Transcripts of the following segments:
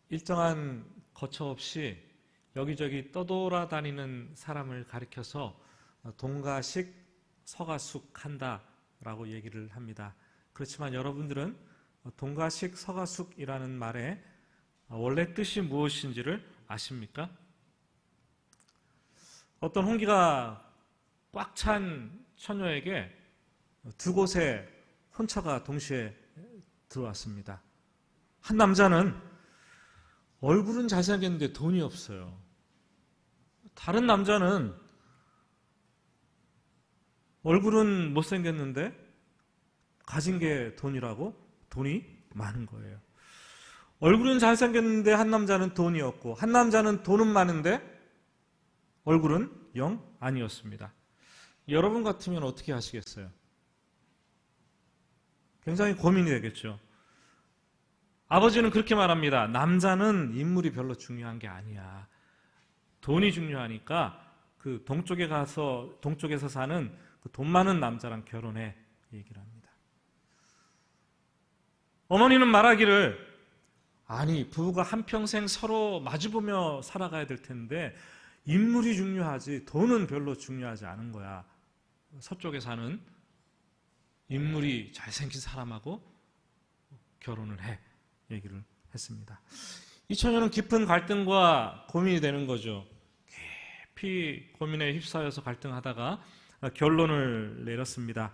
일정한 거처 없이 여기저기 떠돌아다니는 사람을 가리켜서 동가식 서가숙한다라고 얘기를 합니다. 그렇지만 여러분들은 동가식 서가숙이라는 말의 원래 뜻이 무엇인지를 아십니까? 어떤 홍기가 꽉 찬 처녀에게 두 곳에 혼처가 동시에 들어왔습니다. 한 남자는 얼굴은 잘생겼는데 돈이 없어요. 다른 남자는 얼굴은 못생겼는데 가진 게 돈이라고 돈이 많은 거예요. 얼굴은 잘생겼는데 한 남자는 돈이 없고 한 남자는 돈은 많은데 얼굴은 영 아니었습니다. 여러분 같으면 어떻게 하시겠어요? 굉장히 고민이 되겠죠. 아버지는 그렇게 말합니다. 남자는 인물이 별로 중요한 게 아니야. 돈이 중요하니까 그 동쪽에서 사는 그 돈 많은 남자랑 결혼해 얘기를 합니다. 어머니는 말하기를 아니 부부가 한평생 서로 마주보며 살아가야 될 텐데 인물이 중요하지 돈은 별로 중요하지 않은 거야. 서쪽에 사는 인물이 잘생긴 사람하고 결혼을 해 얘기를 했습니다. 이 처녀는 깊은 갈등과 고민이 되는 거죠. 깊이 고민에 휩싸여서 갈등하다가 결론을 내렸습니다.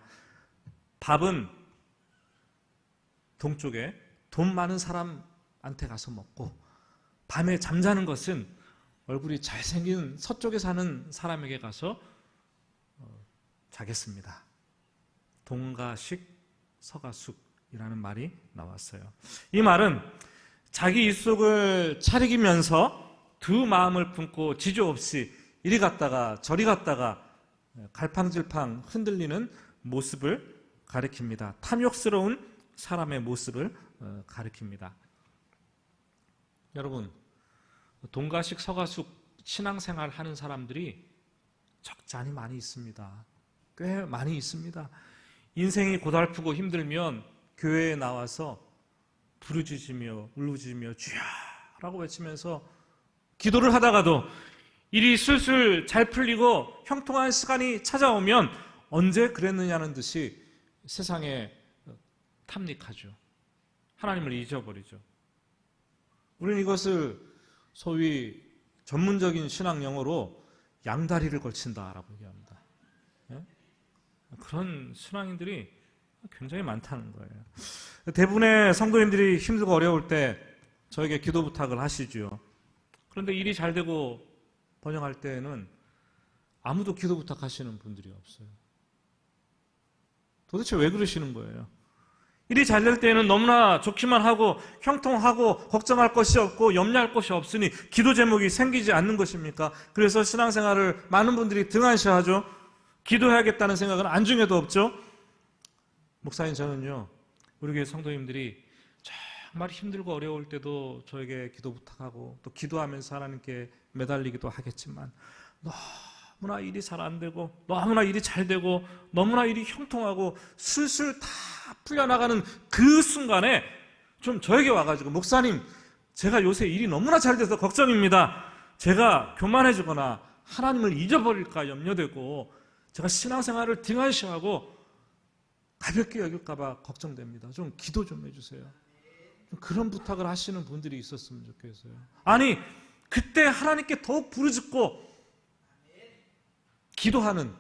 밥은 동쪽에 돈 많은 사람한테 가서 먹고 밤에 잠자는 것은 얼굴이 잘생긴 서쪽에 사는 사람에게 가서 자겠습니다. 동가식 서가숙이라는 말이 나왔어요. 이 말은 자기 입속을 차리기면서 두 마음을 품고 지조 없이 이리 갔다가 저리 갔다가 갈팡질팡 흔들리는 모습을 가리킵니다. 탐욕스러운 사람의 모습을 가리킵니다. 여러분, 동가식 서가숙 신앙생활 하는 사람들이 적잖이 많이 있습니다. 꽤 많이 있습니다. 인생이 고달프고 힘들면 교회에 나와서 부르짖으며 울부짖으며 주야라고 외치면서 기도를 하다가도 일이 술술 잘 풀리고 형통한 시간이 찾아오면 언제 그랬느냐는 듯이 세상에 탐닉하죠. 하나님을 잊어버리죠. 우리는 이것을 소위 전문적인 신앙 용어로 양다리를 걸친다라고 얘기합니다. 그런 신앙인들이 굉장히 많다는 거예요. 대부분의 성도님들이 힘들고 어려울 때 저에게 기도 부탁을 하시죠. 그런데 일이 잘 되고 번영할 때는 아무도 기도 부탁하시는 분들이 없어요. 도대체 왜 그러시는 거예요? 일이 잘 될 때에는 너무나 좋기만 하고 형통하고 걱정할 것이 없고 염려할 것이 없으니 기도 제목이 생기지 않는 것입니까? 그래서 신앙생활을 많은 분들이 등한시하죠. 기도해야겠다는 생각은 안중에도 없죠. 목사님, 저는요 우리 교회 성도님들이 정말 힘들고 어려울 때도 저에게 기도 부탁하고 또 기도하면서 하나님께 매달리기도 하겠지만 너무나 일이 잘 안 되고 너무나 일이 잘 되고 너무나 일이 형통하고 술술 다 풀려나가는 그 순간에 좀 저에게 와가지고 목사님, 제가 요새 일이 너무나 잘 돼서 걱정입니다. 제가 교만해지거나 하나님을 잊어버릴까 염려되고 제가 신앙생활을 등한시하고 가볍게 여길까봐 걱정됩니다. 좀 기도 좀 해주세요. 좀 그런 부탁을 하시는 분들이 있었으면 좋겠어요. 아니, 그때 하나님께 더욱 부르짖고 기도하는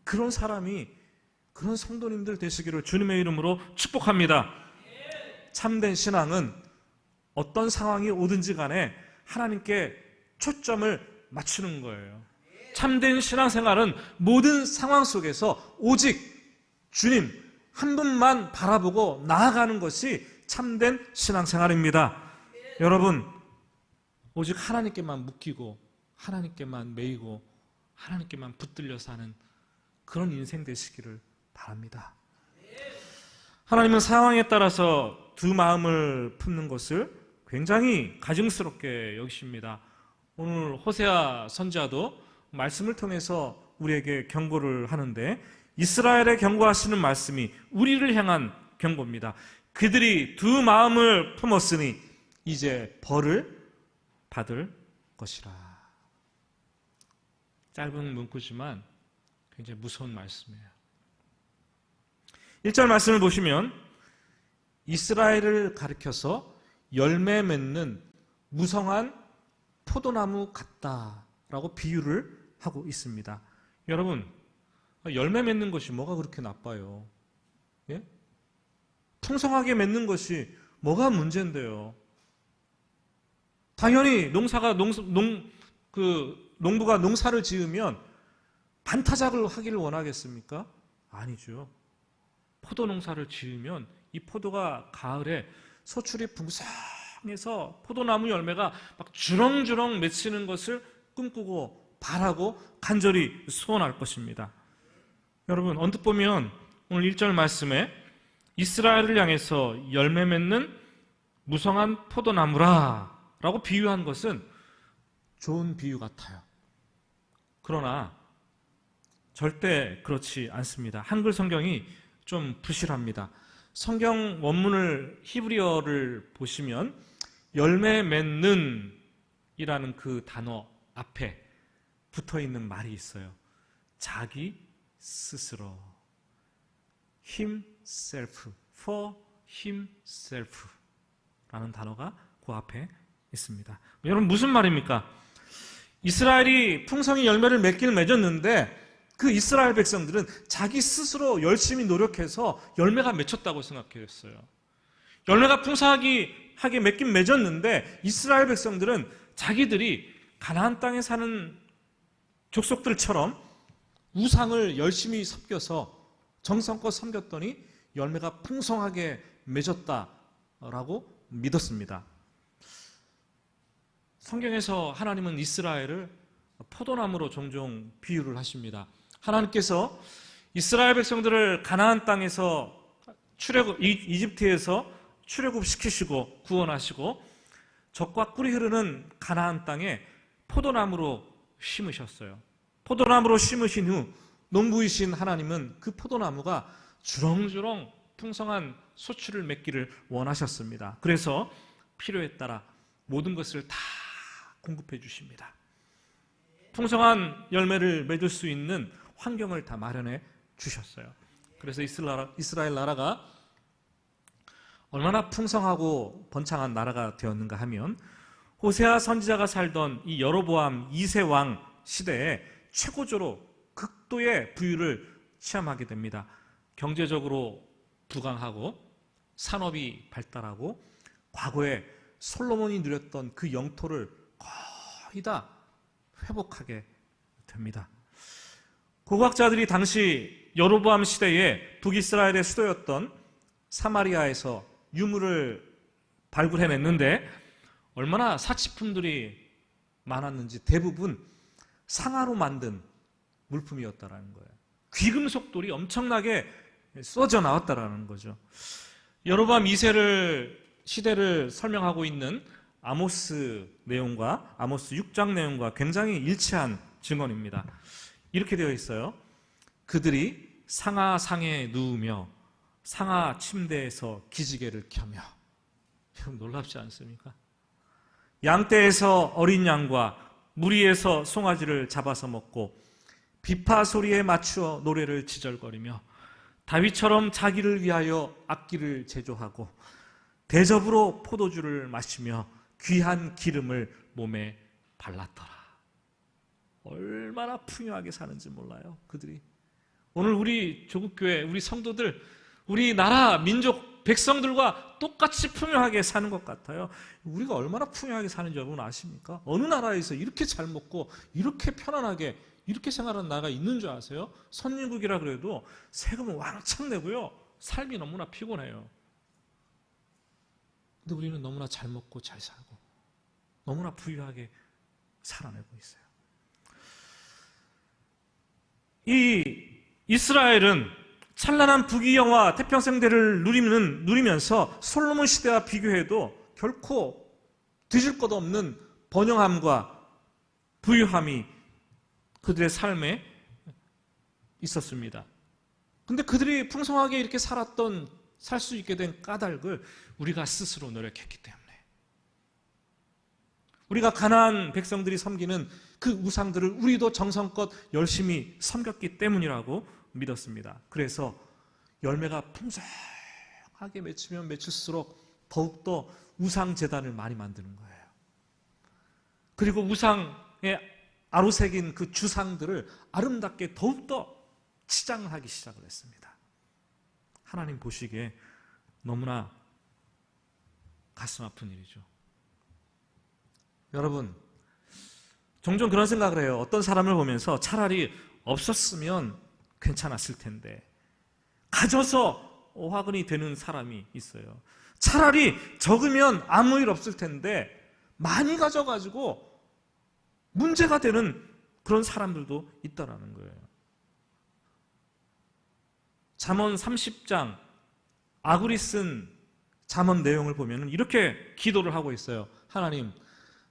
그런 사람이, 그런 성도님들 되시기를 주님의 이름으로 축복합니다. 참된 신앙은 어떤 상황이 오든지 간에 하나님께 초점을 맞추는 거예요. 참된 신앙생활은 모든 상황 속에서 오직 주님 한 분만 바라보고 나아가는 것이 참된 신앙생활입니다. 여러분, 오직 하나님께만 묶이고 하나님께만 매이고 하나님께만 붙들려 사는 그런 인생 되시기를 바랍니다. 하나님은 상황에 따라서 두 마음을 품는 것을 굉장히 가증스럽게 여기십니다. 오늘 호세아 선지자도 말씀을 통해서 우리에게 경고를 하는데 이스라엘에 경고하시는 말씀이 우리를 향한 경고입니다. 그들이 두 마음을 품었으니 이제 벌을 받을 것이라. 짧은 문구지만 굉장히 무서운 말씀이에요. 1절 말씀을 보시면 이스라엘을 가리켜서 열매 맺는 무성한 포도나무 같다라고 비유를 하고 있습니다. 여러분, 열매 맺는 것이 뭐가 그렇게 나빠요? 예? 풍성하게 맺는 것이 뭐가 문제인데요? 당연히 농부가 농사를 지으면 반타작을 하기를 원하겠습니까? 아니죠. 포도 농사를 지으면 이 포도가 가을에 소출이 풍성해서 포도나무 열매가 막 주렁주렁 맺히는 것을 꿈꾸고 바라고 간절히 소원할 것입니다. 여러분, 언뜻 보면 오늘 1절 말씀에 이스라엘을 향해서 열매 맺는 무성한 포도나무라 라고 비유한 것은 좋은 비유 같아요. 그러나 절대 그렇지 않습니다. 한글 성경이 좀 부실합니다. 성경 원문을 히브리어를 보시면 열매 맺는 이라는 그 단어 앞에 붙어있는 말이 있어요. 자기 스스로, himself, for himself 라는 단어가 그 앞에 있습니다. 여러분, 무슨 말입니까? 이스라엘이 풍성히 열매를 맺었는데 그 이스라엘 백성들은 자기 스스로 열심히 노력해서 열매가 맺혔다고 생각했어요. 열매가 풍성하게 맺긴 맺었는데 이스라엘 백성들은 자기들이 가나안 땅에 사는 족속들처럼 우상을 열심히 섬겨서 정성껏 섬겼더니 열매가 풍성하게 맺었다라고 믿었습니다. 성경에서 하나님은 이스라엘을 포도나무로 종종 비유를 하십니다. 하나님께서 이스라엘 백성들을 가나안 땅에서 이집트에서 출애굽시키시고 구원하시고 젖과 꿀이 흐르는 가나안 땅에 포도나무로 심으셨어요. 포도나무로 심으신 후 농부이신 하나님은 그 포도나무가 주렁주렁 풍성한 소출을 맺기를 원하셨습니다. 그래서 필요에 따라 모든 것을 다 공급해 주십니다. 풍성한 열매를 맺을 수 있는 환경을 다 마련해 주셨어요. 그래서 이스라엘 나라가 얼마나 풍성하고 번창한 나라가 되었는가 하면 호세아 선지자가 살던 이 여로보암 2세 왕 시대에 최고조로 극도의 부유를 체험하게 됩니다. 경제적으로 부강하고 산업이 발달하고 과거에 솔로몬이 누렸던 그 영토를 거의 다 회복하게 됩니다. 고고학자들이 당시 여로보암 시대에 북이스라엘의 수도였던 사마리아에서 유물을 발굴해냈는데 얼마나 사치품들이 많았는지 대부분 상아로 만든 물품이었다라는 거예요. 귀금속돌이 엄청나게 쏟아져 나왔다라는 거죠. 여로보암 2세 시대를 설명하고 있는 아모스 내용과 아모스 6장 내용과 굉장히 일치한 증언입니다. 이렇게 되어 있어요. 그들이 상아 상에 누우며 상아 침대에서 기지개를 켜며. 여러분, 놀랍지 않습니까? 양떼에서 어린 양과 무리에서 송아지를 잡아서 먹고 비파 소리에 맞추어 노래를 지절거리며 다윗처럼 자기를 위하여 악기를 제조하고 대접으로 포도주를 마시며 귀한 기름을 몸에 발랐더라. 얼마나 풍요하게 사는지 몰라요, 그들이. 오늘 우리 조국교회, 우리 성도들, 우리 나라, 민족, 백성들과 똑같이 풍요하게 사는 것 같아요. 우리가 얼마나 풍요하게 사는지 여러분 아십니까? 어느 나라에서 이렇게 잘 먹고 이렇게 편안하게 이렇게 생활하는 나라가 있는 줄 아세요? 선진국이라 그래도 세금은 왕창 내고요. 삶이 너무나 피곤해요. 근데 우리는 너무나 잘 먹고 잘 살고 너무나 부유하게 살아내고 있어요. 이 이스라엘은 찬란한 부귀영화 태평성대를 누리면서 솔로몬 시대와 비교해도 결코 뒤질 것 없는 번영함과 부유함이 그들의 삶에 있었습니다. 근데 그들이 풍성하게 이렇게 살 수 있게 된 까닭을 우리가 스스로 노력했기 때문에, 우리가 가나안 백성들이 섬기는 그 우상들을 우리도 정성껏 열심히 섬겼기 때문이라고 믿었습니다. 그래서 열매가 풍성하게 맺히면 맺힐수록 더욱더 우상 제단을 많이 만드는 거예요. 그리고 우상에 아로새긴 그 주상들을 아름답게 더욱더 치장을 하기 시작을 했습니다. 하나님 보시기에 너무나 가슴 아픈 일이죠. 여러분, 종종 그런 생각을 해요. 어떤 사람을 보면서 차라리 없었으면 괜찮았을 텐데, 가져서 화근이 되는 사람이 있어요. 차라리 적으면 아무 일 없을 텐데 많이 가져가지고 문제가 되는 그런 사람들도 있다라는 거예요. 잠언 30장 아굴이 쓴 잠언 내용을 보면 이렇게 기도를 하고 있어요. 하나님,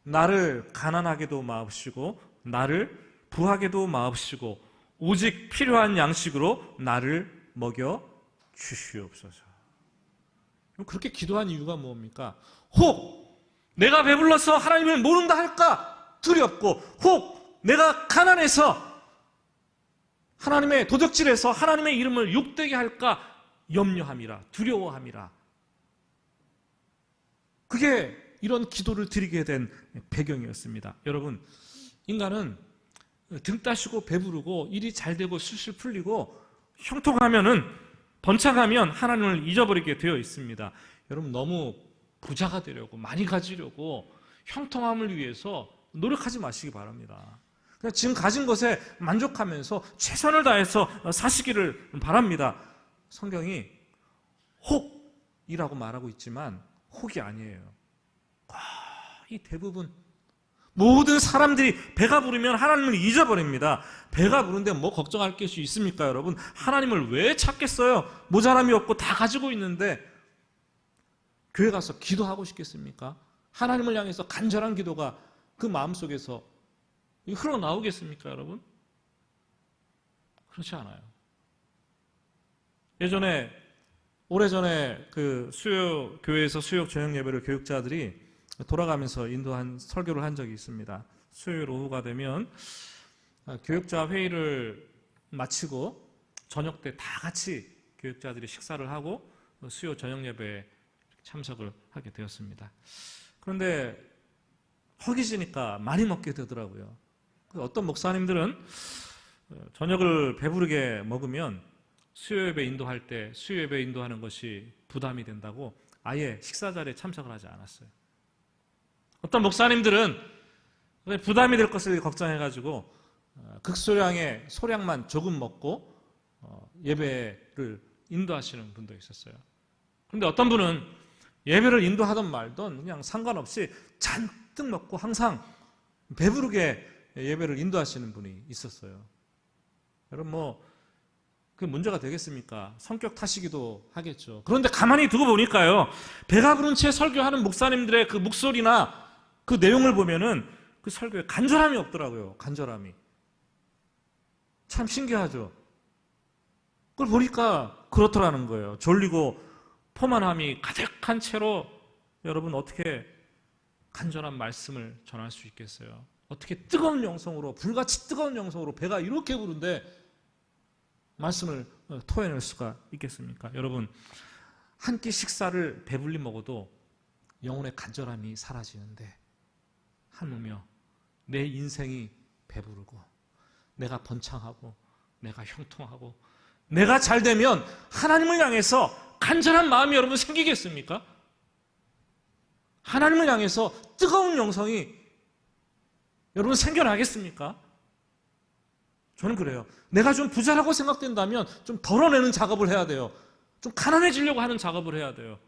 나를 가난하게도 마옵시고 나를 부하게도 마옵시고 오직 필요한 양식으로 나를 먹여 주시옵소서. 그렇게 기도한 이유가 뭡니까? 혹 내가 배불러서 하나님을 모른다 할까 두렵고, 혹 내가 가난해서 하나님의 도적질에서 하나님의 이름을 욕되게 할까 염려함이라, 두려워함이라. 그게 이런 기도를 드리게 된 배경이었습니다. 여러분, 인간은 등 따시고 배부르고 일이 잘 되고 술술 풀리고 형통하면은 번창하면 하나님을 잊어버리게 되어 있습니다. 여러분, 너무 부자가 되려고, 많이 가지려고 형통함을 위해서 노력하지 마시기 바랍니다. 그냥 지금 가진 것에 만족하면서 최선을 다해서 사시기를 바랍니다. 성경이 혹이라고 말하고 있지만 혹이 아니에요. 거의 대부분 모든 사람들이 배가 부르면 하나님을 잊어버립니다. 배가 부른데 뭐 걱정할 것이 있습니까, 여러분? 하나님을 왜 찾겠어요? 모자람이 없고 다 가지고 있는데 교회 가서 기도하고 싶겠습니까? 하나님을 향해서 간절한 기도가 그 마음속에서 흘러나오겠습니까, 여러분? 그렇지 않아요. 오래전에 그 교회에서 수요 저녁 예배를 교육자들이 돌아가면서 인도한 설교를 한 적이 있습니다. 수요일 오후가 되면 교육자 회의를 마치고 저녁 때 다 같이 교육자들이 식사를 하고 수요 저녁 예배에 참석을 하게 되었습니다. 그런데 허기지니까 많이 먹게 되더라고요. 어떤 목사님들은 저녁을 배부르게 먹으면 수요 예배 인도할 때 수요 예배 인도하는 것이 부담이 된다고 아예 식사 자리에 참석을 하지 않았어요. 어떤 목사님들은 부담이 될 것을 걱정해가지고 극소량의 소량만 조금 먹고 예배를 인도하시는 분도 있었어요. 그런데 어떤 분은 예배를 인도하든 말든 그냥 상관없이 잔뜩 먹고 항상 배부르게 예배를 인도하시는 분이 있었어요. 여러분, 그게 문제가 되겠습니까? 성격 탓이기도 하겠죠. 그런데 가만히 두고 보니까요, 배가 부른 채 설교하는 목사님들의 그 목소리나 그 내용을 보면은 그 설교에 간절함이 없더라고요. 간절함이. 참 신기하죠. 그걸 보니까 그렇더라는 거예요. 졸리고 포만함이 가득한 채로 여러분 어떻게 간절한 말씀을 전할 수 있겠어요? 어떻게 뜨거운 영성으로, 불같이 뜨거운 영성으로 배가 이렇게 부른데 말씀을 토해낼 수가 있겠습니까? 여러분, 한 끼 식사를 배불리 먹어도 영혼의 간절함이 사라지는데 하물며 내 인생이 배부르고 내가 번창하고 내가 형통하고 내가 잘 되면 하나님을 향해서 간절한 마음이 여러분 생기겠습니까? 하나님을 향해서 뜨거운 영성이 여러분 생겨나겠습니까? 저는 그래요. 내가 좀 부자라고 생각된다면 좀 덜어내는 작업을 해야 돼요. 좀 가난해지려고 하는 작업을 해야 돼요.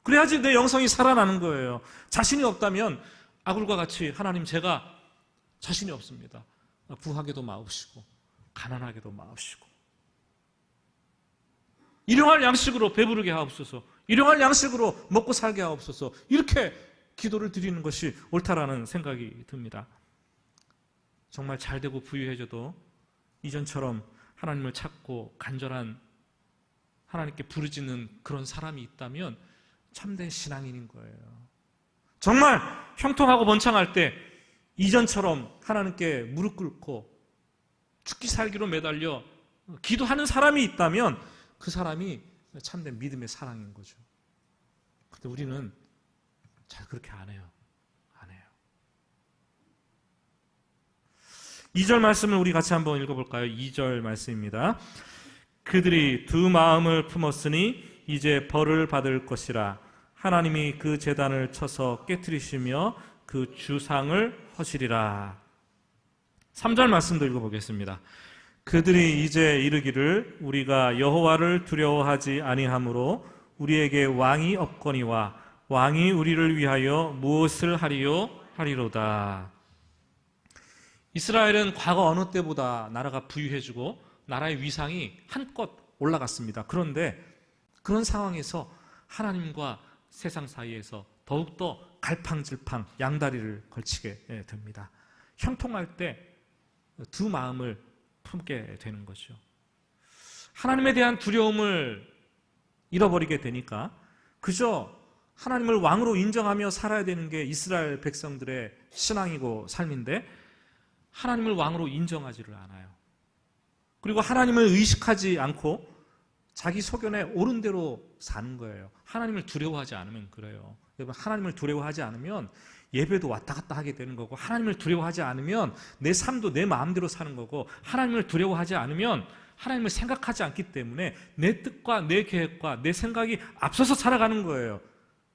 그래야지 내 영성이 살아나는 거예요. 자신이 없다면 아굴과 같이 하나님, 제가 자신이 없습니다. 부하게도 마옵시고 가난하게도 마옵시고 일용할 양식으로 배부르게 하옵소서, 일용할 양식으로 먹고 살게 하옵소서, 이렇게 기도를 드리는 것이 옳다라는 생각이 듭니다. 정말 잘되고 부유해져도 이전처럼 하나님을 찾고 간절한 하나님께 부르짖는 그런 사람이 있다면 참된 신앙인인 거예요. 정말 형통하고 번창할 때 이전처럼 하나님께 무릎 꿇고 죽기 살기로 매달려 기도하는 사람이 있다면 그 사람이 참된 믿음의 사랑인 거죠. 근데 우리는 잘 그렇게 안 해요. 안 해요. 2절 말씀을 우리 같이 한번 읽어볼까요? 2절 말씀입니다. 그들이 두 마음을 품었으니 이제 벌을 받을 것이라. 하나님이 그 제단을 쳐서 깨트리시며 그 주상을 허시리라. 3절 말씀도 읽어보겠습니다. 그들이 이제 이르기를 우리가 여호와를 두려워하지 아니하므로 우리에게 왕이 없거니와 왕이 우리를 위하여 무엇을 하리요 하리로다. 이스라엘은 과거 어느 때보다 나라가 부유해지고 나라의 위상이 한껏 올라갔습니다. 그런데 그런 상황에서 하나님과 세상 사이에서 더욱더 갈팡질팡 양다리를 걸치게 됩니다. 형통할 때 두 마음을 품게 되는 거죠. 하나님에 대한 두려움을 잃어버리게 되니까 그저 하나님을 왕으로 인정하며 살아야 되는 게 이스라엘 백성들의 신앙이고 삶인데 하나님을 왕으로 인정하지를 않아요. 그리고 하나님을 의식하지 않고 자기 소견에 옳은 대로 사는 거예요. 하나님을 두려워하지 않으면 그래요. 여러분, 하나님을 두려워하지 않으면 예배도 왔다 갔다 하게 되는 거고, 하나님을 두려워하지 않으면 내 삶도 내 마음대로 사는 거고, 하나님을 두려워하지 않으면 하나님을 생각하지 않기 때문에 내 뜻과 내 계획과 내 생각이 앞서서 살아가는 거예요.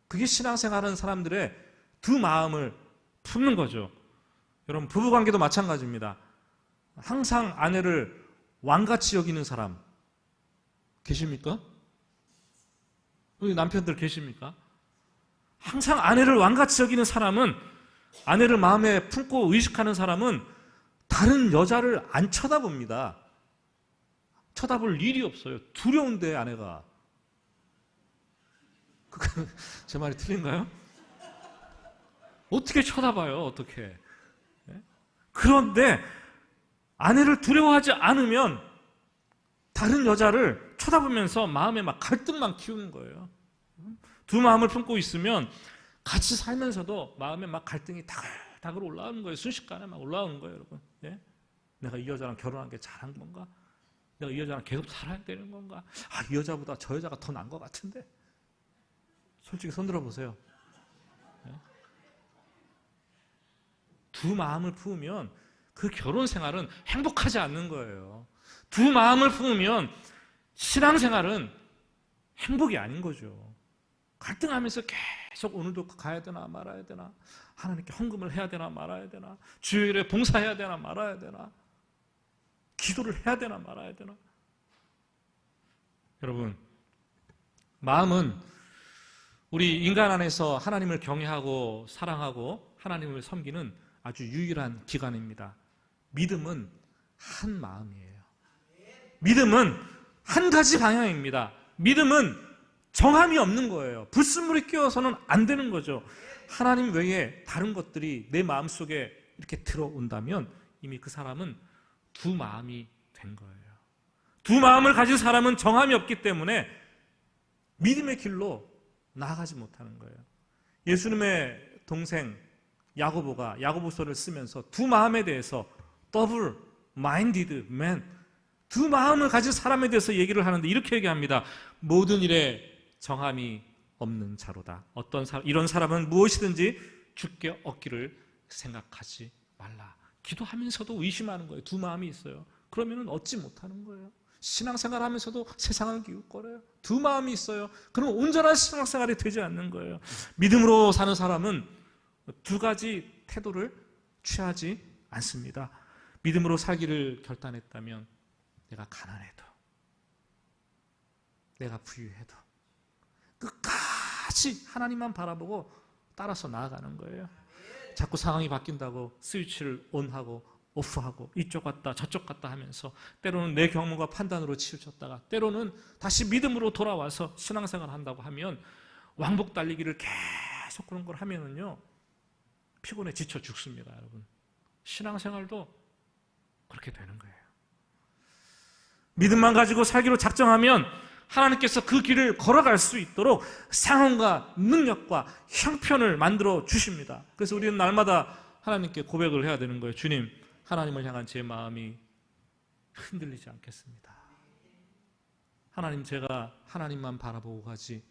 그게 신앙생활하는 사람들의 두 마음을 품는 거죠. 여러분, 부부관계도 마찬가지입니다. 항상 아내를 왕같이 여기는 사람 계십니까? 우리 남편들 계십니까? 항상 아내를 왕같이 여기는 사람은, 아내를 마음에 품고 의식하는 사람은 다른 여자를 안 쳐다봅니다. 쳐다볼 일이 없어요. 두려운데 아내가. 제 말이 틀린가요? 어떻게 쳐다봐요? 어떻게? 그런데 아내를 두려워하지 않으면 다른 여자를 쳐다보면서 마음에 막 갈등만 키우는 거예요. 두 마음을 품고 있으면 같이 살면서도 마음에 막 갈등이 다글다글 올라오는 거예요. 순식간에 막 올라오는 거예요, 여러분. 예? 내가 이 여자랑 결혼한 게 잘한 건가? 내가 이 여자랑 계속 살아야 되는 건가? 아, 이 여자보다 저 여자가 더 나은 것 같은데? 솔직히 손 들어보세요. 예? 두 마음을 품으면 그 결혼 생활은 행복하지 않는 거예요. 두 마음을 품으면 신앙생활은 행복이 아닌 거죠. 갈등하면서 계속 오늘도 가야 되나 말아야 되나, 하나님께 헌금을 해야 되나 말아야 되나, 주일에 봉사해야 되나 말아야 되나, 기도를 해야 되나 말아야 되나. 여러분, 마음은 우리 인간 안에서 하나님을 경외하고 사랑하고 하나님을 섬기는 아주 유일한 기관입니다. 믿음은 한 마음이에요. 믿음은 한 가지 방향입니다. 믿음은 정함이 없는 거예요. 불순물이 끼어서는 안 되는 거죠. 하나님 외에 다른 것들이 내 마음속에 이렇게 들어온다면 이미 그 사람은 두 마음이 된 거예요. 두 마음을 가진 사람은 정함이 없기 때문에 믿음의 길로 나아가지 못하는 거예요. 예수님의 동생 야고보가 야고보서를 쓰면서 두 마음에 대해서 더블 마인디드 맨, 두 마음을 가진 사람에 대해서 얘기를 하는데 이렇게 얘기합니다. 모든 일에 정함이 없는 자로다. 이런 사람은 무엇이든지 주께 얻기를 생각하지 말라. 기도하면서도 의심하는 거예요. 두 마음이 있어요. 그러면 얻지 못하는 거예요. 신앙생활 하면서도 세상을 기웃거려요. 두 마음이 있어요. 그럼 온전한 신앙생활이 되지 않는 거예요. 믿음으로 사는 사람은 두 가지 태도를 취하지 않습니다. 믿음으로 살기를 결단했다면 내가 가난해도, 내가 부유해도 끝까지 하나님만 바라보고 따라서 나아가는 거예요. 자꾸 상황이 바뀐다고 스위치를 온하고 오프하고 이쪽 갔다 저쪽 갔다 하면서 때로는 내 경험과 판단으로 치우쳤다가 때로는 다시 믿음으로 돌아와서 신앙생활을 한다고 하면 왕복 달리기를 계속 그런 걸 하면은요, 피곤해 지쳐 죽습니다. 여러분, 신앙생활도 그렇게 되는 거예요. 믿음만 가지고 살기로 작정하면 하나님께서 그 길을 걸어갈 수 있도록 상황과 능력과 형편을 만들어 주십니다. 그래서 우리는 날마다 하나님께 고백을 해야 되는 거예요. 주님, 하나님을 향한 제 마음이 흔들리지 않겠습니다. 하나님, 제가 하나님만 바라보고 가지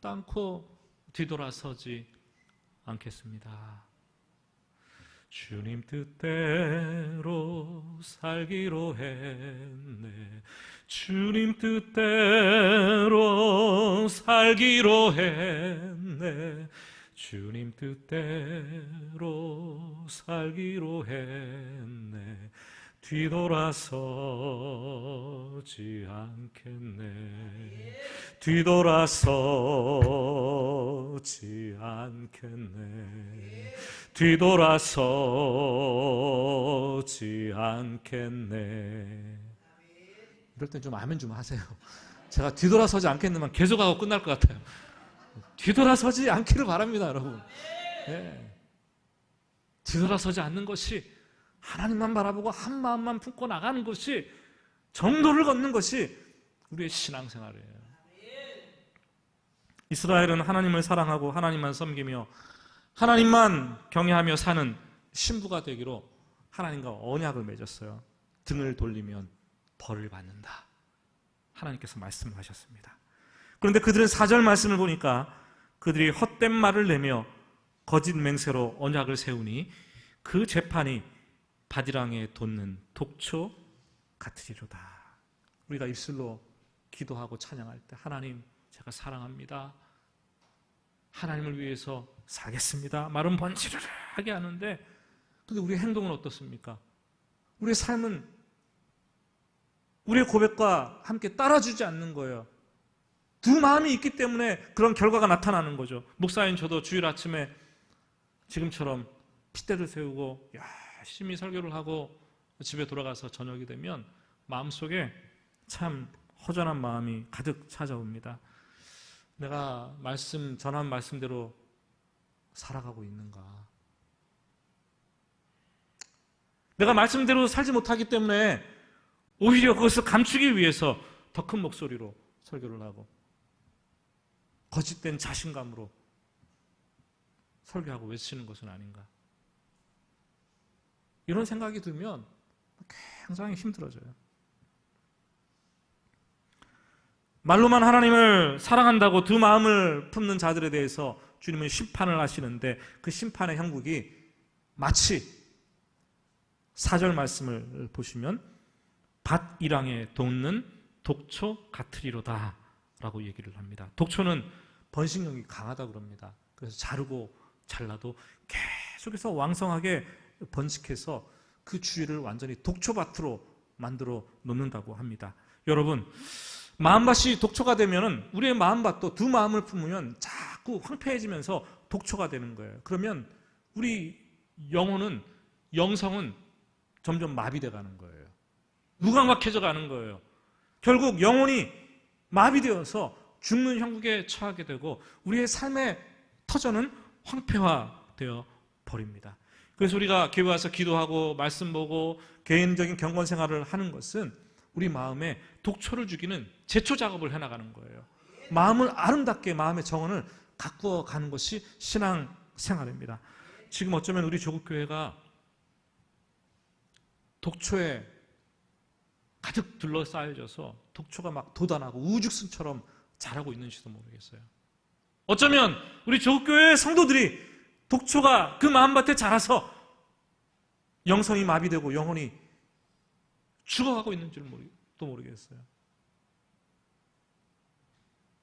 결단코 뒤돌아서지 않겠습니다. 주님 뜻대로 살기로 했네. 주님 뜻대로 살기로 했네. 주님 뜻대로 살기로 했네. 뒤돌아서지 않겠네. 뒤돌아서지 않겠네. 뒤돌아서지 않겠네. 이럴 땐 좀 아멘 좀 하세요. 제가 뒤돌아서지 않겠네만 계속하고 끝날 것 같아요. 뒤돌아서지 않기를 바랍니다, 여러분. 네. 뒤돌아서지 않는 것이, 하나님만 바라보고 한 마음만 품고 나가는 것이, 정도를 걷는 것이 우리의 신앙생활이에요. 이스라엘은 하나님을 사랑하고 하나님만 섬기며 하나님만 경외하며 사는 신부가 되기로 하나님과 언약을 맺었어요. 등을 돌리면 벌을 받는다. 하나님께서 말씀을 하셨습니다. 그런데 그들은 4절 말씀을 보니까 그들이 헛된 말을 내며 거짓 맹세로 언약을 세우니 그 재판이 바디랑에 돋는 독초 같으리로다. 우리가 입술로 기도하고 찬양할 때 하나님, 제가 사랑합니다. 하나님을 위해서 살겠습니다. 말은 번지르르하게 하는데, 근데 우리의 행동은 어떻습니까? 우리의 삶은 우리의 고백과 함께 따라주지 않는 거예요. 두 마음이 있기 때문에 그런 결과가 나타나는 거죠. 목사인 저도 주일 아침에 지금처럼 핏대를 세우고 열심히 설교를 하고 집에 돌아가서 저녁이 되면 마음속에 참 허전한 마음이 가득 찾아옵니다. 내가 전한 말씀대로 살아가고 있는가? 내가 말씀대로 살지 못하기 때문에 오히려 그것을 감추기 위해서 더 큰 목소리로 설교를 하고 거짓된 자신감으로 설교하고 외치는 것은 아닌가? 이런 생각이 들면 굉장히 힘들어져요. 말로만 하나님을 사랑한다고 두 마음을 품는 자들에 대해서 주님은 심판을 하시는데, 그 심판의 형국이 마치 4절 말씀을 보시면 밭이랑에 돋는 독초 같으리로다 라고 얘기를 합니다. 독초는 번식력이 강하다고 그럽니다. 그래서 자르고 잘라도 계속해서 왕성하게 번식해서 그 주위를 완전히 독초밭으로 만들어 놓는다고 합니다. 여러분, 마음밭이 독초가 되면 우리의 마음밭도 두 마음을 품으면 자꾸 황폐해지면서 독초가 되는 거예요. 그러면 우리 영성은 점점 마비돼 가는 거예요. 무감각해져 가는 거예요. 결국 영혼이 마비되어서 죽는 형국에 처하게 되고 우리의 삶의 터전은 황폐화되어 버립니다. 그래서 우리가 교회 와서 기도하고 말씀 보고 개인적인 경건 생활을 하는 것은 우리 마음에 독초를 죽이는 제초 작업을 해나가는 거예요. 마음을 아름답게, 마음의 정원을 가꾸어 가는 것이 신앙 생활입니다. 지금 어쩌면 우리 조국교회가 독초에 가득 둘러싸여져서 독초가 막 돋아나고 우죽순처럼 자라고 있는지도 모르겠어요. 어쩌면 우리 조국교회 성도들이 독초가 그 마음밭에 자라서 영성이 마비되고 영혼이 죽어가고 있는지를 또 모르겠어요.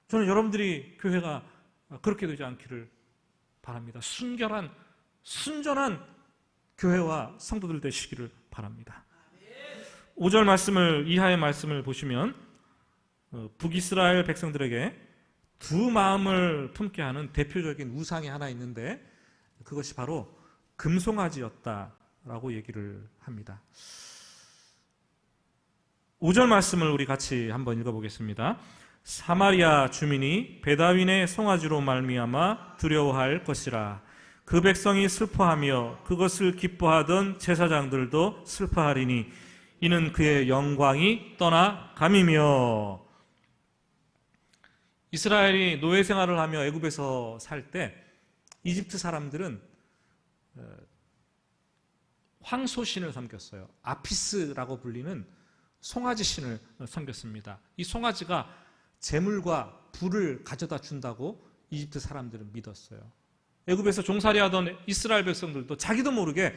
저는 여러분들이 교회가 그렇게 되지 않기를 바랍니다. 순전한 교회와 성도들 되시기를 바랍니다. 5절 말씀을, 이하의 말씀을 보시면 북이스라엘 백성들에게 두 마음을 품게 하는 대표적인 우상이 하나 있는데 그것이 바로 금송아지였다라고 얘기를 합니다. 5절 말씀을 우리 같이 한번 읽어보겠습니다. 사마리아 주민이 베다윈의 송아지로 말미암아 두려워할 것이라. 그 백성이 슬퍼하며 그것을 기뻐하던 제사장들도 슬퍼하리니 이는 그의 영광이 떠나감이며. 이스라엘이 노예 생활을 하며 애굽에서 살 때 이집트 사람들은 황소신을 섬겼어요. 아피스라고 불리는 송아지 신을 섬겼습니다. 이 송아지가 재물과 부를 가져다 준다고 이집트 사람들은 믿었어요. 애굽에서 종살이하던 이스라엘 백성들도 자기도 모르게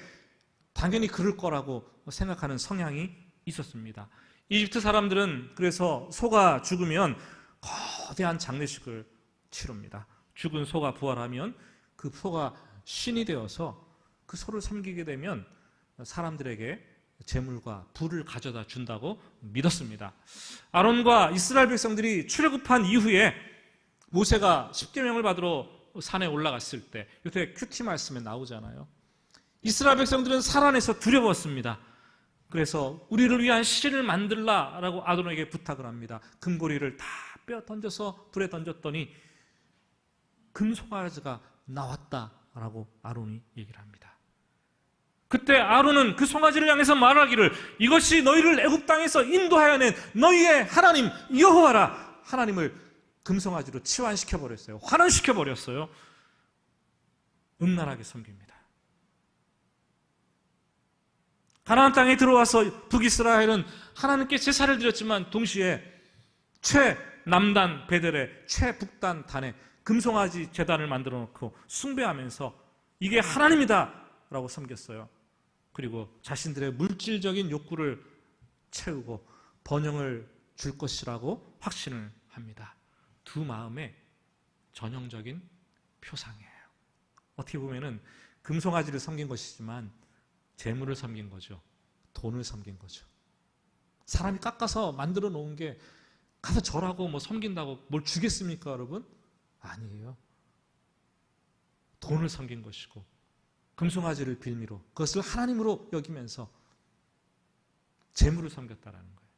당연히 그럴 거라고 생각하는 성향이 있었습니다. 이집트 사람들은 그래서 소가 죽으면 거대한 장례식을 치릅니다. 죽은 소가 부활하면 그 소가 신이 되어서 그 소를 섬기게 되면 사람들에게 재물과 부를 가져다 준다고 믿었습니다. 아론과 이스라엘 백성들이 출애굽한 이후에 모세가 십계명을 받으러 산에 올라갔을 때, 요새 큐티 말씀에 나오잖아요. 이스라엘 백성들은 산 안에서 두려웠습니다. 그래서 우리를 위한 신을 만들라라고 아론에게 부탁을 합니다. 금고리를 다 빼어 던져서 불에 던졌더니 금송아지가 나왔다라고 아론이 얘기를 합니다. 그때 아론은 그 송아지를 향해서 말하기를, 이것이 너희를 애굽 땅에서 인도하여 낸 너희의 하나님 여호와라. 하나님을 금송아지로 치환시켜 버렸어요. 환원시켜 버렸어요. 음란하게 섬깁니다. 가나안 땅에 들어와서 북이스라엘은 하나님께 제사를 드렸지만 동시에 최남단 베델에 최북단 단에 금송아지 제단을 만들어 놓고 숭배하면서 이게 하나님이다 라고 섬겼어요. 그리고 자신들의 물질적인 욕구를 채우고 번영을 줄 것이라고 확신을 합니다. 두 마음의 전형적인 표상이에요. 어떻게 보면은 금송아지를 섬긴 것이지만 재물을 섬긴 거죠. 돈을 섬긴 거죠. 사람이 깎아서 만들어 놓은 게 가서 절하고 뭐 섬긴다고 뭘 주겠습니까, 여러분? 아니에요. 돈을 섬긴 것이고 금송아지를 빌미로 그것을 하나님으로 여기면서 재물을 섬겼다라는 거예요.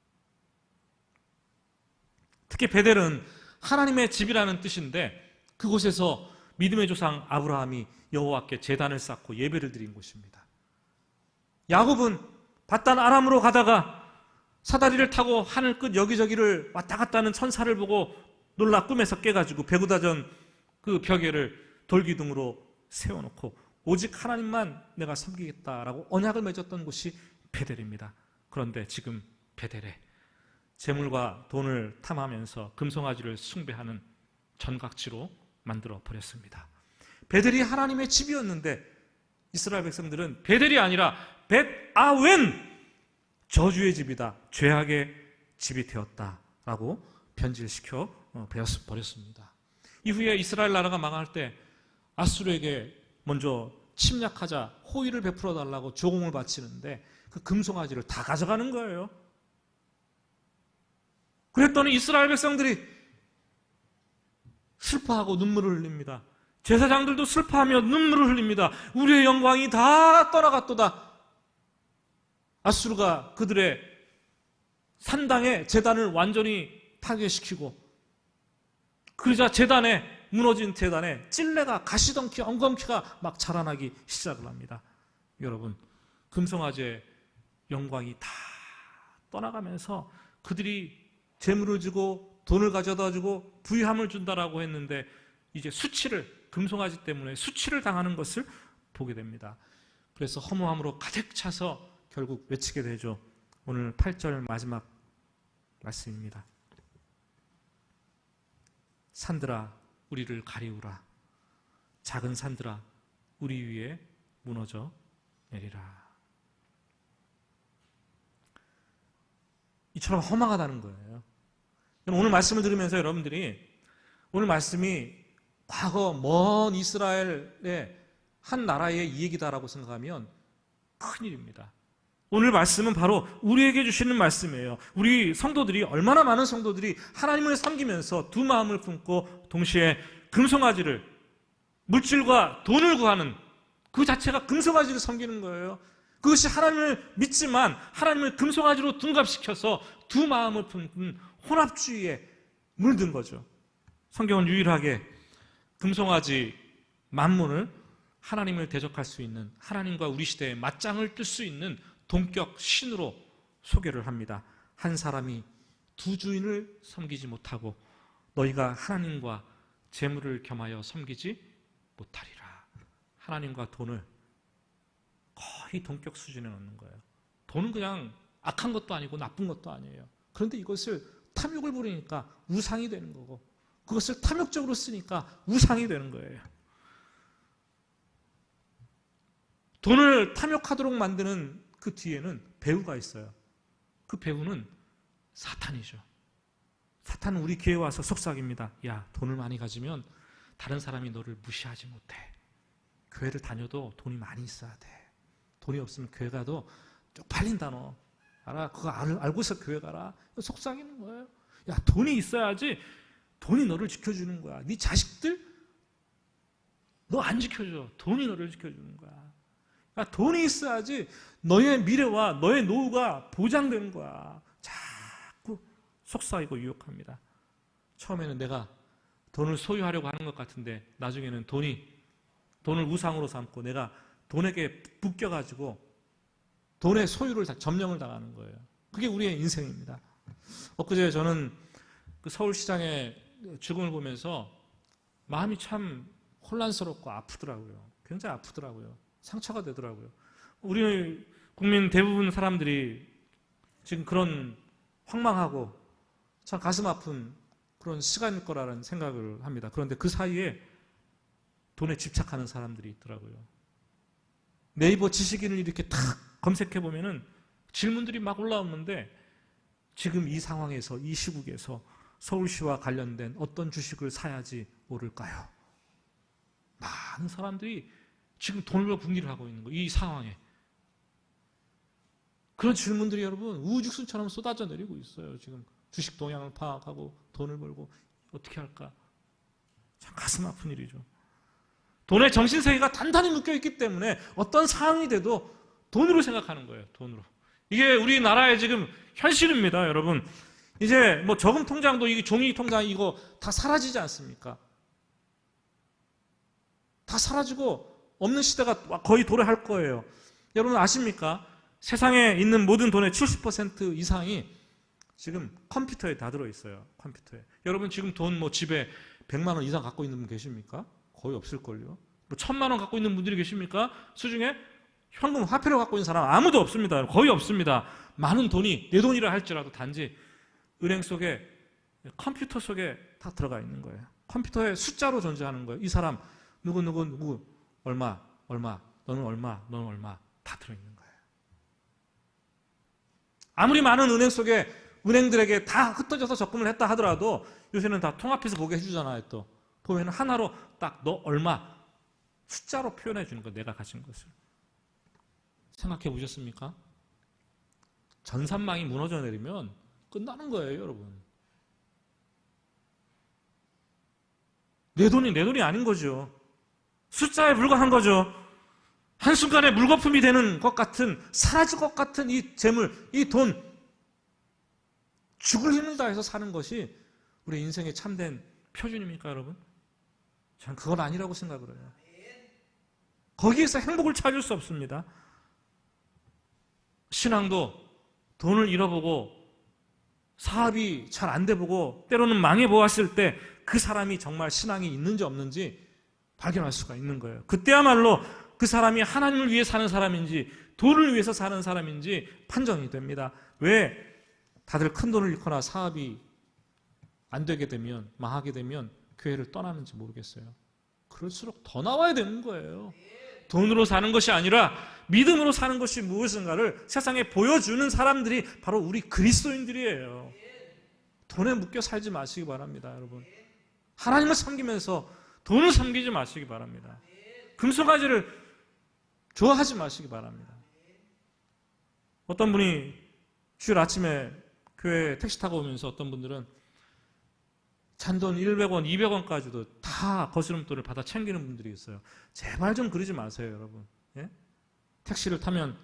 특히 베델은 하나님의 집이라는 뜻인데 그곳에서 믿음의 조상 아브라함이 여호와께 제단을 쌓고 예배를 드린 곳입니다. 야곱은 밧단 아람으로 가다가 사다리를 타고 하늘 끝 여기저기를 왔다 갔다 하는 천사를 보고 놀라 꿈에서 깨가지고 베구다전 그 벽에를 돌기둥으로 세워놓고 오직 하나님만 내가 섬기겠다라고 언약을 맺었던 곳이 베델입니다. 그런데 지금 베델에 재물과 돈을 탐하면서 금송아지를 숭배하는 전각지로 만들어 버렸습니다. 베델이 하나님의 집이었는데 이스라엘 백성들은 베델이 아니라 벳아웬, 저주의 집이다, 죄악의 집이 되었다라고 변질시켜 버렸습니다. 이후에 이스라엘 나라가 망할 때 아수르에게 먼저 침략하자 호의를 베풀어 달라고 조공을 바치는데 그 금송아지를 다 가져가는 거예요. 그랬더니 이스라엘 백성들이 슬퍼하고 눈물을 흘립니다. 제사장들도 슬퍼하며 눈물을 흘립니다. 우리의 영광이 다 떠나갔도다. 아수르가 그들의 산당의 제단을 완전히 파괴시키고 그러자 무너진 제단에 찔레가, 가시덩키, 엉겅퀴가 막 자라나기 시작을 합니다. 여러분, 금송아지의 영광이 다 떠나가면서 그들이 재물을 주고 돈을 가져다 주고 부유함을 준다라고 했는데 이제 금송아지 때문에 수치를 당하는 것을 보게 됩니다. 그래서 허무함으로 가득 차서 결국 외치게 되죠. 오늘 8절 마지막 말씀입니다. 산들아 우리를 가리우라. 작은 산들아 우리 위에 무너져 내리라. 이처럼 허망하다는 거예요. 오늘 말씀을 들으면서 여러분들이 오늘 말씀이 과거 먼 이스라엘의 한 나라의 이야기다라고 생각하면 큰일입니다. 오늘 말씀은 바로 우리에게 주시는 말씀이에요. 우리 성도들이, 얼마나 많은 성도들이 하나님을 섬기면서 두 마음을 품고 동시에 금송아지를, 물질과 돈을 구하는 그 자체가 금송아지를 섬기는 거예요. 그것이 하나님을 믿지만 하나님을 금송아지로 둔갑시켜서 두 마음을 품는 혼합주의에 물든 거죠. 성경은 유일하게 금송아지 만문을 하나님을 대적할 수 있는, 하나님과 우리 시대에 맞짱을 뜰 수 있는 동격 신으로 소개를 합니다. 한 사람이 두 주인을 섬기지 못하고 너희가 하나님과 재물을 겸하여 섬기지 못하리라. 하나님과 돈을 거의 동격 수준에 놓는 거예요. 돈은 그냥 악한 것도 아니고 나쁜 것도 아니에요. 그런데 이것을 탐욕을 부리니까 우상이 되는 거고, 그것을 탐욕적으로 쓰니까 우상이 되는 거예요. 돈을 탐욕하도록 만드는 그 뒤에는 배후가 있어요. 그 배후는 사탄이죠. 사탄은 우리 교회에 와서 속삭입니다. 야, 돈을 많이 가지면 다른 사람이 너를 무시하지 못해. 교회를 다녀도 돈이 많이 있어야 돼. 돈이 없으면 교회 가도 쪽팔린다 너. 알아? 그거 알고서 교회 가라. 속삭이는 거예요. 야, 돈이 있어야지 돈이 너를 지켜주는 거야. 네 자식들 너 안 지켜줘. 돈이 너를 지켜주는 거야. 야, 돈이 있어야지 너의 미래와 너의 노후가 보장되는 거야. 자꾸 속삭이고 유혹합니다. 처음에는 내가 돈을 소유하려고 하는 것 같은데 나중에는 돈을 우상으로 삼고 내가 돈에게 묶여가지고 돈의 소유를 점령을 당하는 거예요. 그게 우리의 인생입니다. 엊그제 저는 그 서울시장의 죽음을 보면서 마음이 참 혼란스럽고 아프더라고요. 굉장히 아프더라고요. 상처가 되더라고요. 우리 국민 대부분 사람들이 지금 그런 황망하고 참 가슴 아픈 그런 시간일 거라는 생각을 합니다. 그런데 그 사이에 돈에 집착하는 사람들이 있더라고요. 네이버 지식인을 이렇게 탁 검색해 보면은 질문들이 막 올라오는데 지금 이 상황에서, 이 시국에서 서울시와 관련된 어떤 주식을 사야지 오를까요? 많은 사람들이 지금 돈을 분기를 하고 있는 거예요. 이 상황에. 그런 질문들이 여러분 우후죽순처럼 쏟아져 내리고 있어요. 지금 주식 동향을 파악하고 돈을 벌고 어떻게 할까? 참 가슴 아픈 일이죠. 돈에 정신세계가 단단히 묶여있기 때문에 어떤 상황이 돼도 돈으로 생각하는 거예요. 돈으로. 이게 우리나라의 지금 현실입니다. 여러분. 이제 뭐 저금 통장도 이게 종이 통장 이거 다 사라지지 않습니까? 다 사라지고 없는 시대가 거의 도래할 거예요. 여러분 아십니까? 세상에 있는 모든 돈의 70% 이상이 지금 컴퓨터에 다 들어있어요. 컴퓨터에. 여러분 지금 돈 뭐 집에 100만 원 이상 갖고 있는 분 계십니까? 거의 없을걸요. 뭐 1000만 원 갖고 있는 분들이 계십니까? 수중에 현금 화폐를 갖고 있는 사람 아무도 없습니다. 거의 없습니다. 많은 돈이 내 돈이라 할지라도 단지 은행 속에 컴퓨터 속에 다 들어가 있는 거예요. 컴퓨터에 숫자로 존재하는 거예요. 이 사람 누구 얼마 너는 얼마 다 들어있는 거예요. 아무리 많은 은행 속에 은행들에게 다 흩어져서 적금을 했다 하더라도 요새는 다 통합해서 보게 해주잖아요. 또 보면 하나로 딱 너 얼마 숫자로 표현해 주는 거예요. 내가 가진 것을. 생각해 보셨습니까? 전산망이 무너져 내리면 끝나는 거예요, 여러분. 내 돈이 아닌 거죠. 숫자에 불과한 거죠. 한순간에 물거품이 되는 것 같은, 사라질 것 같은 이 재물, 이 돈, 죽을 힘을 다해서 사는 것이 우리 인생의 참된 표준입니까, 여러분? 저는 그건 아니라고 생각을 해요. 거기에서 행복을 찾을 수 없습니다. 신앙도 돈을 잃어보고 사업이 잘 안 돼보고 때로는 망해보았을 때 그 사람이 정말 신앙이 있는지 없는지 발견할 수가 있는 거예요. 그때야말로 그 사람이 하나님을 위해 사는 사람인지 돈을 위해서 사는 사람인지 판정이 됩니다. 왜 다들 큰 돈을 잃거나 사업이 안 되게 되면, 망하게 되면 교회를 떠나는지 모르겠어요. 그럴수록 더 나와야 되는 거예요. 돈으로 사는 것이 아니라 믿음으로 사는 것이 무엇인가를 세상에 보여주는 사람들이 바로 우리 그리스도인들이에요. 돈에 묶여 살지 마시기 바랍니다, 여러분. 하나님을 섬기면서 돈을 섬기지 마시기 바랍니다. 금송아지를 좋아하지 마시기 바랍니다. 어떤 분이 주일 아침에 교회 택시 타고 오면서 어떤 분들은 잔돈 100원, 200원까지도 다 거스름돈을 받아 챙기는 분들이 있어요. 제발 좀 그러지 마세요, 여러분. 예? 택시를 타면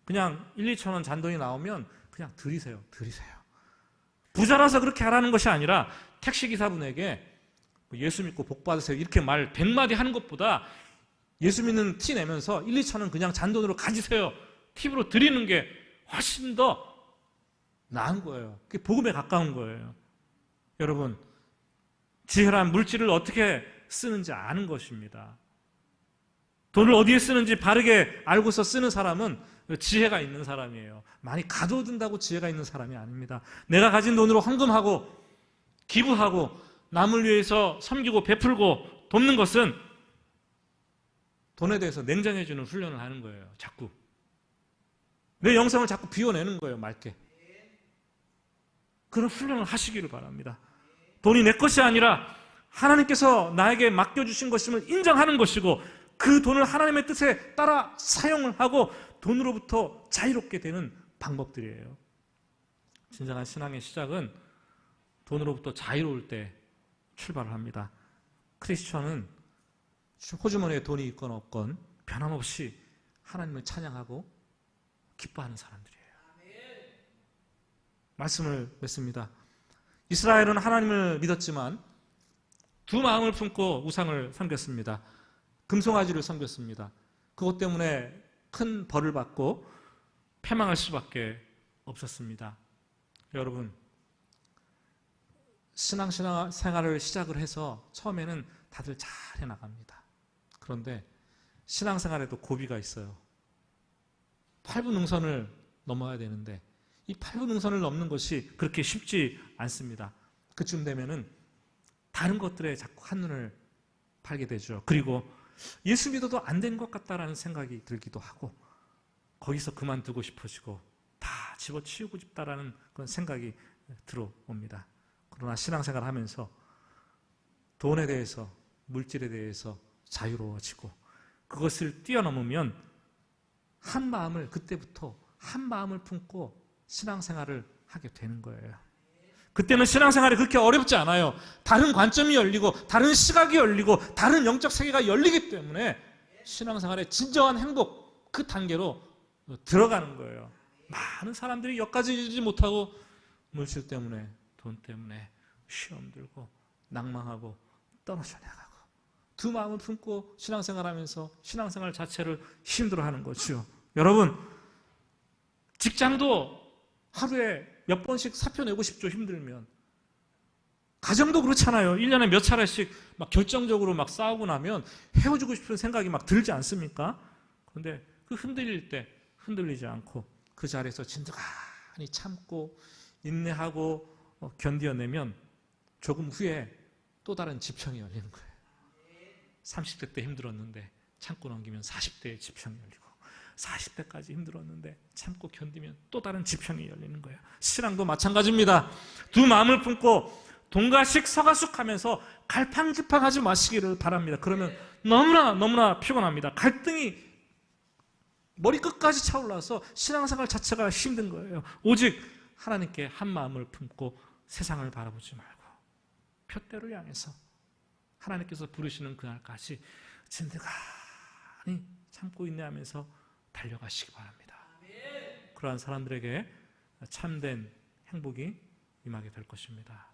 그냥 1, 2천 원 잔돈이 나오면 그냥 드리세요. 부자라서 그렇게 하라는 것이 아니라 택시기사분에게 예수 믿고 복 받으세요 이렇게 말 100마디 하는 것보다 예수 믿는 티 내면서 1, 2천 원 그냥 잔돈으로 가지세요. 팁으로 드리는 게 훨씬 더 나은 거예요. 그게 복음에 가까운 거예요. 여러분, 지혜란 물질을 어떻게 쓰는지 아는 것입니다. 돈을 어디에 쓰는지 바르게 알고서 쓰는 사람은 지혜가 있는 사람이에요. 많이 가둬둔다고 지혜가 있는 사람이 아닙니다. 내가 가진 돈으로 헌금하고 기부하고 남을 위해서 섬기고 베풀고 돕는 것은 돈에 대해서 냉정해주는 훈련을 하는 거예요. 자꾸 내 영성을 자꾸 비워내는 거예요. 맑게. 그런 훈련을 하시기를 바랍니다. 돈이 내 것이 아니라 하나님께서 나에게 맡겨주신 것임을 인정하는 것이고, 그 돈을 하나님의 뜻에 따라 사용을 하고 돈으로부터 자유롭게 되는 방법들이에요. 진정한 신앙의 시작은 돈으로부터 자유로울 때 출발을 합니다. 크리스천은 호주머니에 돈이 있건 없건 변함없이 하나님을 찬양하고 기뻐하는 사람들이에요. 말씀을 맺습니다. 이스라엘은 하나님을 믿었지만 두 마음을 품고 우상을 섬겼습니다. 금송아지를 섬겼습니다. 그것 때문에 큰 벌을 받고 패망할 수밖에 없었습니다. 여러분, 신앙생활을 시작을 해서 처음에는 다들 잘 해나갑니다. 그런데 신앙생활에도 고비가 있어요. 8분 능선을 넘어야 되는데 이 8분 능선을 넘는 것이 그렇게 쉽지 않습니다. 그쯤 되면은 다른 것들에 자꾸 한눈을 팔게 되죠. 그리고 예수 믿어도 안 된 것 같다라는 생각이 들기도 하고 거기서 그만두고 싶어지고 다 집어치우고 싶다라는 그런 생각이 들어옵니다. 그러나 신앙생활을 하면서 돈에 대해서, 물질에 대해서 자유로워지고 그것을 뛰어넘으면 한 마음을, 그때부터 한 마음을 품고 신앙생활을 하게 되는 거예요. 그때는 신앙생활이 그렇게 어렵지 않아요. 다른 관점이 열리고 다른 시각이 열리고 다른 영적 세계가 열리기 때문에 신앙생활의 진정한 행복, 그 단계로 들어가는 거예요. 많은 사람들이 여기까지 이르지 못하고 물질 때문에, 돈 때문에 시험 들고 낭망하고 떨어져 나가고 두 마음을 품고 신앙생활하면서 신앙생활 자체를 힘들어하는 거죠. 여러분, 직장도 하루에 몇 번씩 사표 내고 싶죠. 힘들면. 가정도 그렇잖아요. 1년에 몇 차례씩 막 결정적으로 막 싸우고 나면 헤어지고 싶은 생각이 막 들지 않습니까? 그런데 그 흔들릴 때 흔들리지 않고 그 자리에서 진득하니 참고 인내하고 견뎌내면 조금 후에 또 다른 지평이 열리는 거예요. 30대 때 힘들었는데 참고 넘기면 40대의 지평이 열리고 40대까지 힘들었는데 참고 견디면 또 다른 지평이 열리는 거예요. 신앙도 마찬가지입니다. 두 마음을 품고 동가식 서가숙하면서 갈팡질팡하지 마시기를 바랍니다. 그러면 너무나 피곤합니다. 갈등이 머리끝까지 차올라서 신앙생활 자체가 힘든 거예요. 오직 하나님께 한 마음을 품고 세상을 바라보지 말고 푯대를 향해서 하나님께서 부르시는 그날까지 진득하니 참고 인내하면서 달려가시기 바랍니다. 그러한 사람들에게 참된 행복이 임하게 될 것입니다.